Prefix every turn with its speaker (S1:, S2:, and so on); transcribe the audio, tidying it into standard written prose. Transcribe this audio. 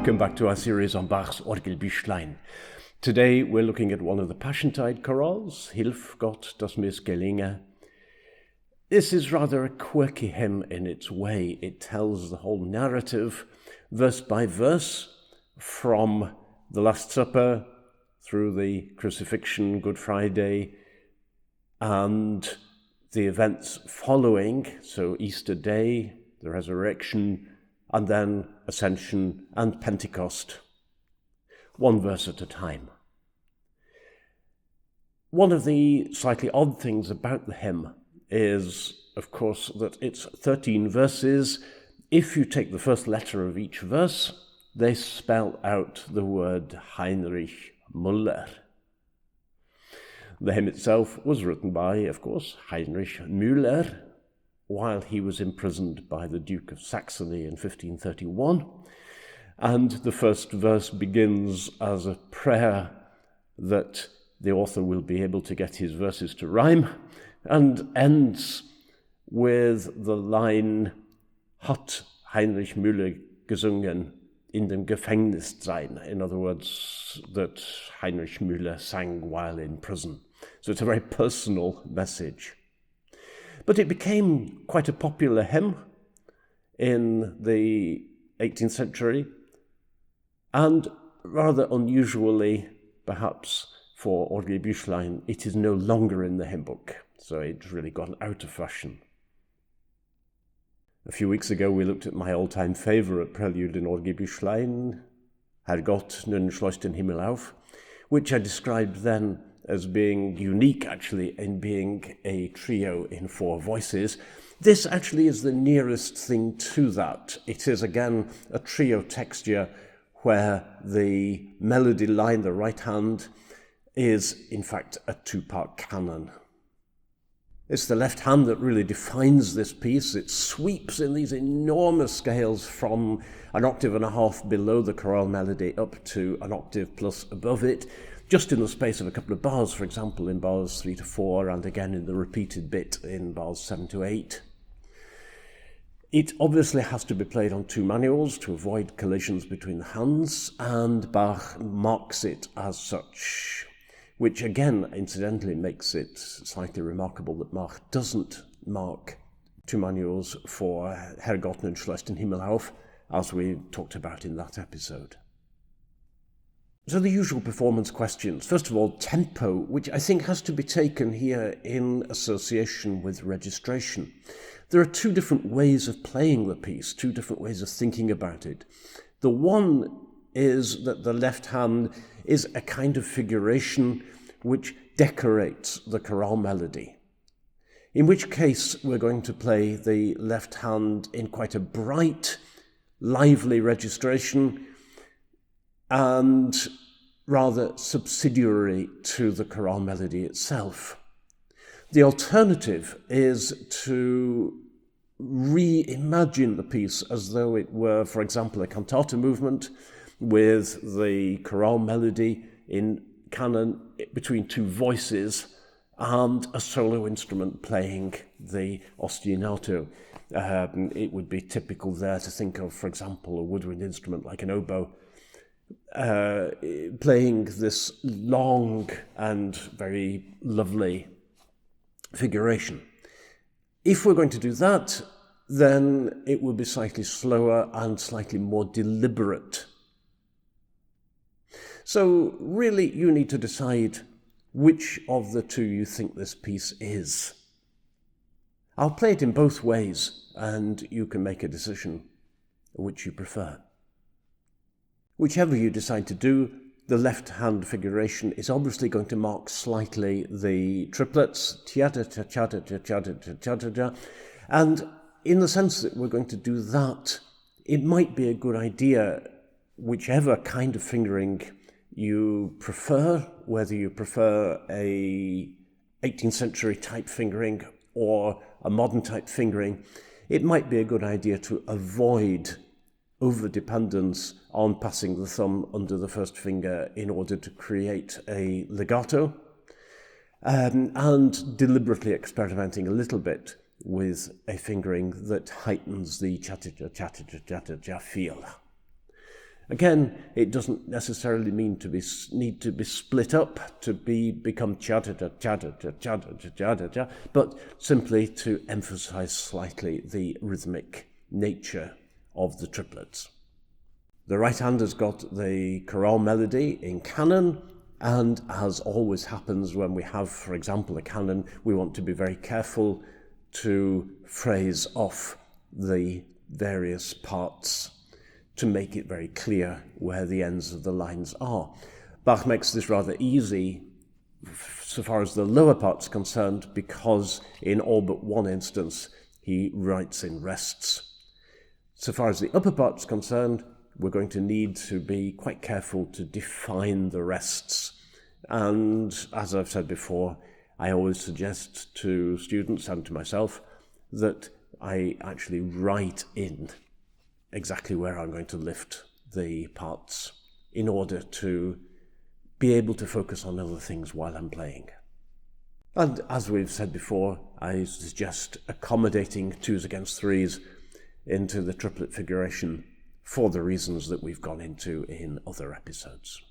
S1: Welcome back to our series on Bach's Orgelbüchlein. Today we're looking at one of the Passiontide chorales, Hilf, Gott, gelinge. This is rather a quirky hymn in its way. It tells the whole narrative, verse by verse, from the Last Supper through the crucifixion, Good Friday, and the events following, so Easter Day, the resurrection, and then Ascension and Pentecost, one verse at a time. One of the slightly odd things about the hymn is, of course, that it's 13 verses. If you take the first letter of each verse, they spell out the word Heinrich Müller. The hymn itself was written by, of course, Heinrich Müller, while he was imprisoned by the Duke of Saxony in 1531. And the first verse begins as a prayer that the author will be able to get his verses to rhyme, and ends with the line, hat Heinrich Müller gesungen in dem Gefängnis sein. In other words, that Heinrich Müller sang while in prison. So it's a very personal message. But it became quite a popular hymn in the 18th century, and rather unusually, perhaps, for Orgelbüchlein, it is no longer in the hymn book, so it's really gone out of fashion. A few weeks ago, we looked at my all-time favourite prelude in Orgelbüchlein, Herr Gott, nun schloss den Himmel auf, which I described then as being unique, actually, in being a trio in 4 voices. This actually is the nearest thing to that. It is, again, a trio texture where the melody line, the right hand, is, in fact, a 2-part canon. It's the left hand that really defines this piece. It sweeps in these enormous scales from an octave and a half below the chorale melody up to an octave plus above it, just in the space of a couple of bars, for example, in bars 3 to 4, and again in the repeated bit in bars 7 to 8. It obviously has to be played on 2 manuals to avoid collisions between the hands, and Bach marks it as such, which again, incidentally, makes it slightly remarkable that Bach doesn't mark 2 manuals for Herr Gott, nun schloss den Himmel auf, as we talked about in that episode. So the usual performance questions. First of all, tempo, which I think has to be taken here in association with registration. There are 2 different ways of playing the piece, 2 different ways of thinking about it. The one is that the left hand is a kind of figuration which decorates the chorale melody, in which case we're going to play the left hand in quite a bright, lively registration, and rather subsidiary to the chorale melody itself. The alternative is to reimagine the piece as though it were, for example, a cantata movement with the chorale melody in canon between 2 voices and a solo instrument playing the ostinato. It would be typical there to think of, for example, a woodwind instrument like an oboe, playing this long and very lovely figuration. If we're going to do that, then it will be slightly slower and slightly more deliberate. So really you need to decide which of the 2 you think this piece is. I'll play it in both ways, and you can make a decision which you prefer. Whichever you decide to do, the left-hand figuration is obviously going to mark slightly the triplets, and in the sense that we're going to do that, it might be a good idea, whichever kind of fingering you prefer, whether you prefer a 18th century type fingering or a modern type fingering, it might be a good idea to avoid over-dependence on passing the thumb under the first finger in order to create a legato, and deliberately experimenting a little bit with a fingering that heightens the cha-cha-cha-cha-cha-cha-cha feel. Again, it doesn't necessarily mean need to be split up, to become cha-da-da, but simply to emphasize slightly the rhythmic nature of the triplets. The right hand has got the chorale melody in canon, and as always happens when we have, for example, a canon, we want to be very careful to phrase off the various parts to make it very clear where the ends of the lines are. Bach makes this rather easy so far as the lower part's concerned, because in all but one instance he writes in rests. So far as the upper part's concerned, we're going to need to be quite careful to define the rests. And as I've said before, I always suggest to students and to myself that I actually write in exactly where I'm going to lift the parts in order to be able to focus on other things while I'm playing. And as we've said before, I suggest accommodating 2s against 3s into the triplet figuration for the reasons that we've gone into in other episodes.